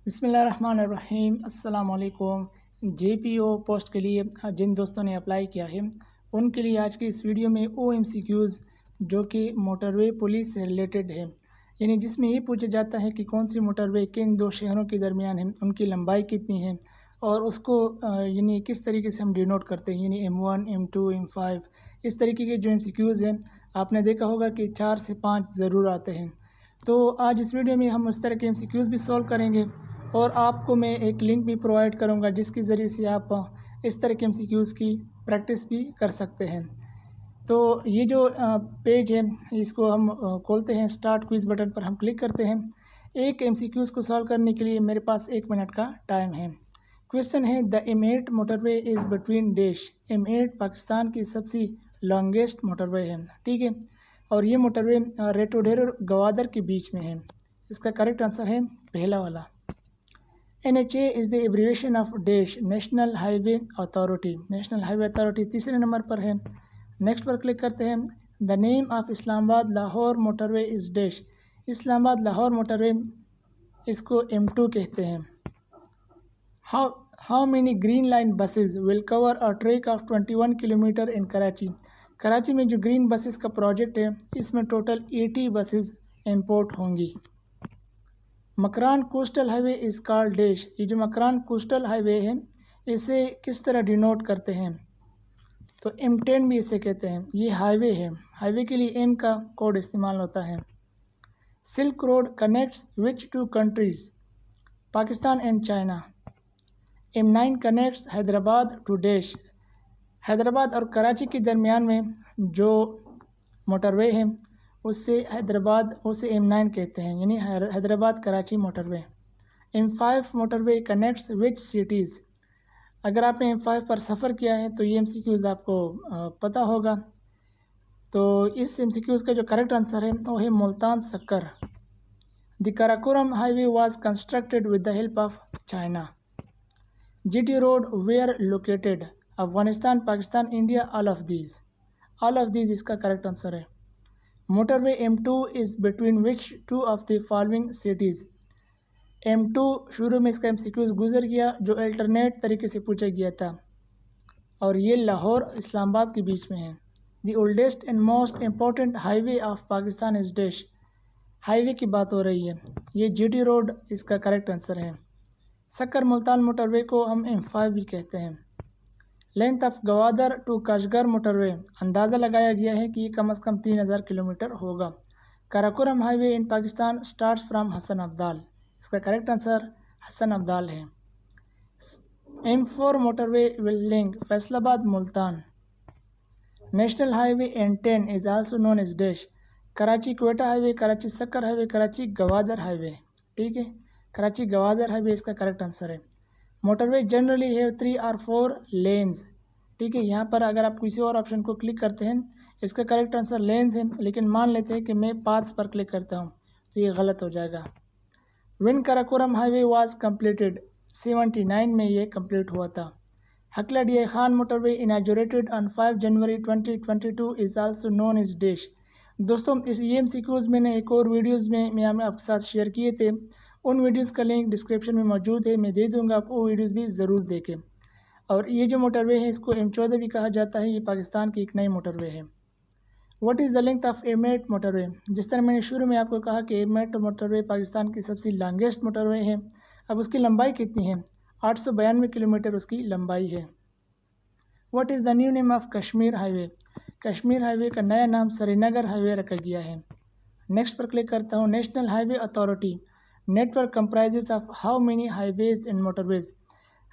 बिस्मिल्लाहिर्रहमानिर्रहीम अस्सलाम वालेकुम। JPO पोस्ट के लिए जिन दोस्तों ने अप्लाई किया है उनके लिए आज की इस वीडियो में OMCQs जो कि मोटरवे पुलिस से रिलेटेड है, यानी जिसमें ये पूछा जाता है कि कौन सी मोटरवे किन दो शहरों के दरमियान है, उनकी लंबाई कितनी है और उसको यानी किस तरीके से हम डिनोट करते हैं, यानी M1, M2, M5 इस तरीके के जो MCQs हैं आपने देखा होगा कि 4 से 5 ज़रूर आते हैं। तो आज इस वीडियो में हम इस तरह के MCQs भी सॉल्व करेंगे और आपको मैं एक लिंक भी प्रोवाइड करूंगा जिसके ज़रिए से आप इस तरह के MCQs की प्रैक्टिस भी कर सकते हैं। तो ये जो पेज है इसको हम खोलते हैं, स्टार्ट क्विज़ बटन पर हम क्लिक करते हैं। एक MCQs को सॉल्व करने के लिए मेरे पास 1 मिनट का टाइम है। क्वेश्चन है the M8 motorway is between dash. M8 Pakistan की सबसे लॉन्गेस्ट मोटरवे है, ठीक है, और ये मोटरवे रेटोडेर और गवादर के बीच में है। इसका करेक्ट आंसर है पहला वाला। NHA is the abbreviation of dash, national highway authority. National highway authority तीसरे नंबर पर है। नेक्स्ट पर क्लिक करते हैं। The name of Islamabad Lahore motorway is dash. Islamabad Lahore motorway इसको M2 कहते हैं। How many green line buses will cover a track of 21 kilometre इन कराची। कराची में जो ग्रीन बसेस का प्रोजेक्ट है इसमें टोटल 80 बसेस इंपोर्ट होंगी। Makran coastal highway is called dash. ये जो मकरान कोस्टल हाईवे है इसे किस तरह डिनोट करते हैं, तो M10 भी इसे कहते हैं। ये हाईवे है, हाईवे के लिए M का कोड इस्तेमाल होता है। Silk Road connects which two countries, Pakistan and China. M9 connects Hyderabad to dash. Hyderabad और कराची के दरमियान में जो मोटरवे है उससे हैदराबाद उसे M9 कहते हैं, यानी Hyderabad Karachi motorway. M5 motorway connects which cities. अगर आपने M5 पर सफ़र किया है तो ये MCQs आपको पता होगा। तो इस MCQs का जो करेक्ट आंसर है वो है Multan Sukkur. The Karakoram highway was constructed with the help of China. GT road were located, Afghanistan, Pakistan, India, all of these इसका करेक्ट आंसर है। Motorway M2 is between which two of the following cities. M2 शुरू में इसका MCQs गुजर गया जो alternate तरीके से पूछा गया था और ये लाहौर इस्लामाबाद के बीच में है। The oldest and most important highway of Pakistan is dash. Highway की बात हो रही है, ये GT रोड इसका करेक्ट आंसर है। सक्कर मुल्तान मोटरवे को हम M5 भी कहते हैं। Length of Gwadar to Kashgar motorway, अंदाज़ा लगाया गया है कि ये कम से कम 3000 किलोमीटर होगा। Karakoram highway in Pakistan starts from Hasan Abdal, इसका करेक्ट आंसर हसन अब्दाल है। M4 motorway will link Faisalabad Multan. National highway N10 is also known as dash. Karachi Quetta highway, Karachi Sukkur highway, Karachi Gwadar highway, ठीक है, कराची गवादर हाईवे इसका करेक्ट आंसर है। मोटरवे जनरली है 3 और 4 लेन्स, ठीक है। यहाँ पर अगर आप किसी और ऑप्शन को क्लिक करते हैं इसका करेक्ट आंसर लेन्स है, लेकिन मान लेते हैं कि मैं पाथ्स पर क्लिक करता हूँ तो ये गलत हो जाएगा। When Karakoram highway was completed, 79 में ये कंप्लीट हुआ था। Hakla DI Khan motorway inaugurated on 5 January 2022 is also known as dash. दोस्तों इस MCQs मैंने एक और वीडियोज़ में मैं आपके साथ शेयर किए थे, उन वीडियोज़ का लिंक डिस्क्रिप्शन में मौजूद है, मैं दे दूंगा, आप वो वीडियोज़ भी ज़रूर देखें। और ये जो मोटरवे है इसको M14 भी कहा जाता है, ये पाकिस्तान की एक नई मोटरवे है। What is the length of M8 motorway. जिस तरह मैंने शुरू में आपको कहा कि M8 मोटरवे पाकिस्तान की सबसे लॉन्गेस्ट मोटरवे है, अब उसकी लंबाई कितनी है, 892 किलोमीटर उसकी लंबाई है। What is the new name of Kashmir highway. Kashmir highway का नया नाम श्रीनगर हाईवे रखा गया है। नेक्स्ट पर क्लिक करता हूँ। National highway authority network comprises of how many highways and motorways.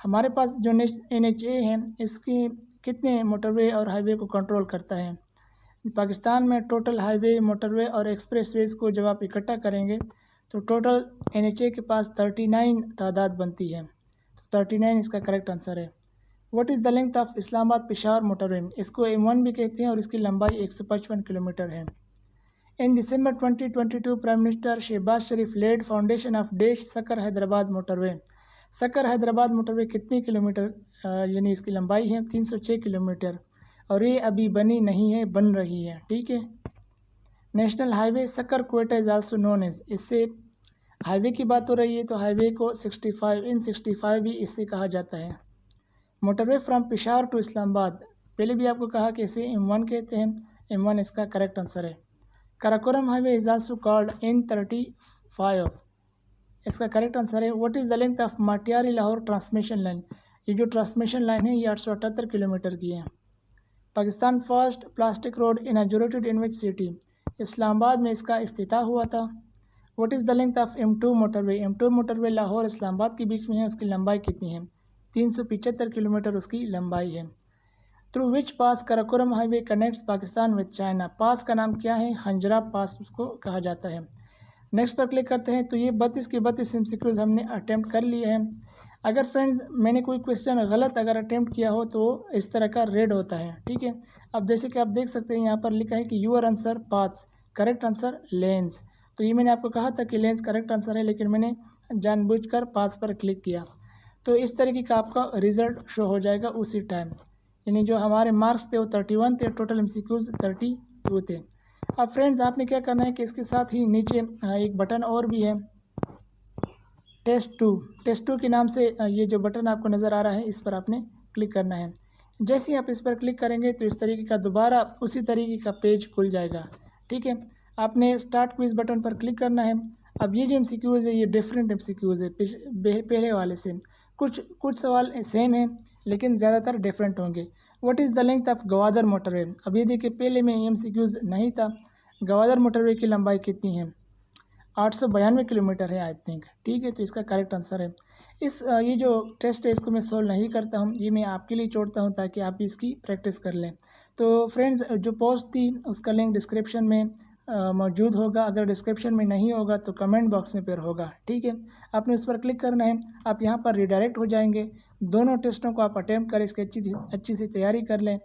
हमारे पास जो NHA है इसकी कितने मोटरवे और हाईवे को कंट्रोल करता है। पाकिस्तान में टोटल हाईवे, मोटरवे और एक्सप्रेसवेज को जब आप इकट्ठा करेंगे तो टोटल NHA के पास 39 तादाद बनती है, तो 39 इसका करेक्ट आंसर है। What is the length of Islamabad Peshawar motorway. इसको M1 भी कहते हैं और इसकी लंबाई 155 किलोमीटर है। In December 2022 prime minister Shahbaz Sharif laid foundation of dash Sukkur Hyderabad motorway. Sukkur Hyderabad motorway कितनी किलोमीटर यानी इसकी लंबाई है 306 किलोमीटर और ये अभी बनी नहीं है, बन रही है, ठीक है। National highway Sukkur Quetta is also known as, इससे हाईवे की बात हो रही है तो हाईवे को 65 इन 65 भी इससे कहा जाता है। Motorway from Peshawar to Islamabad, पहले भी आपको कहा कि इसे M1 कहते हैं, M1 इसका करेक्ट आंसर है। Karakoram highway is also called N35, इसका करेक्ट आंसर है। What is the length of Matiari Lahore transmission line, ये जो ट्रांसमिशन लाइन है ये 878 किलोमीटर की है। Pakistan first plastic road inaugurated in which city, Islamabad में इसका इफ्तिताह हुआ था। What is the length of M2 motorway, M2 motorway Lahore Islamabad के बीच में है, उसकी लंबाई कितनी है? 375 किलोमीटर उसकी लंबाई है। Through which pass Karakoram highway connects Pakistan with China, pass का नाम क्या है? हंजरा पास उसको कहा जाता है। नेक्स्ट पर क्लिक करते हैं। तो ये 32 के 32 MCQs हमने अटैम्प्ट कर लिए हैं। अगर फ्रेंड्स मैंने कोई क्वेश्चन गलत अगर अटैम्प्ट किया हो तो इस तरह का रेड होता है, ठीक है। अब जैसे कि आप देख सकते हैं यहाँ पर लिखा है कि your answer paths, correct answer lens. तो ये मैंने आपको कहा था कि लेंस करेक्ट आंसर है, लेकिन मैंने जानबूझकर पाथ्स पर क्लिक किया। तो इस तरीके का आपका रिज़ल्ट शो हो जाएगा उसी टाइम, यानी जो हमारे मार्क्स थे वो 31 थे, टोटल MCQs 32 थे। अब फ्रेंड्स आपने क्या करना है कि इसके साथ ही नीचे एक बटन और भी है, टेस्ट 2 के नाम से ये जो बटन आपको नज़र आ रहा है इस पर आपने क्लिक करना है। जैसे ही आप इस पर क्लिक करेंगे तो इस तरीके का दोबारा उसी तरीके का पेज खुल जाएगा, ठीक है। आपने स्टार्ट क्विज बटन पर क्लिक करना है। अब ये जो MCQs है ये डिफरेंट MCQs है पहले वाले से, कुछ सवाल सेम है लेकिन ज़्यादातर डिफरेंट होंगे। What is the length of Gwadar motorway, अब ये देखिए पहले में MCQs नहीं था। गवादर मोटरवे की लंबाई कितनी है? 892 किलोमीटर है आई थिंक, ठीक है। तो इसका करेक्ट आंसर है। ये जो टेस्ट है इसको मैं सोल्व नहीं करता हूँ, ये मैं आपके लिए छोड़ता हूँ ताकि आप इसकी प्रैक्टिस कर लें। तो फ्रेंड्स जो पोस्ट थी उसका लिंक डिस्क्रिप्शन में मौजूद होगा, अगर डिस्क्रिप्शन में नहीं होगा तो कमेंट बॉक्स में फिर होगा, ठीक है। आपने उस पर क्लिक करना है, आप यहाँ पर रिडायरेक्ट हो जाएंगे। दोनों टेस्टों को आप अटैम्प्ट करें, इसकी अच्छी सी तैयारी कर लें,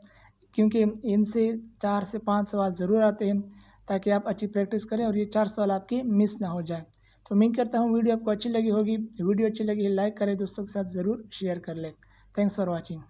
क्योंकि इनसे 4 से 5 सवाल ज़रूर आते हैं, ताकि आप अच्छी प्रैक्टिस करें और ये 4 सवाल आपके मिस ना हो जाए। तो उम्मीद करता हूँ वीडियो आपको अच्छी लगी होगी। वीडियो अच्छी लगी है लाइक करें, दोस्तों के साथ ज़रूर शेयर कर लें। Thanks for watching.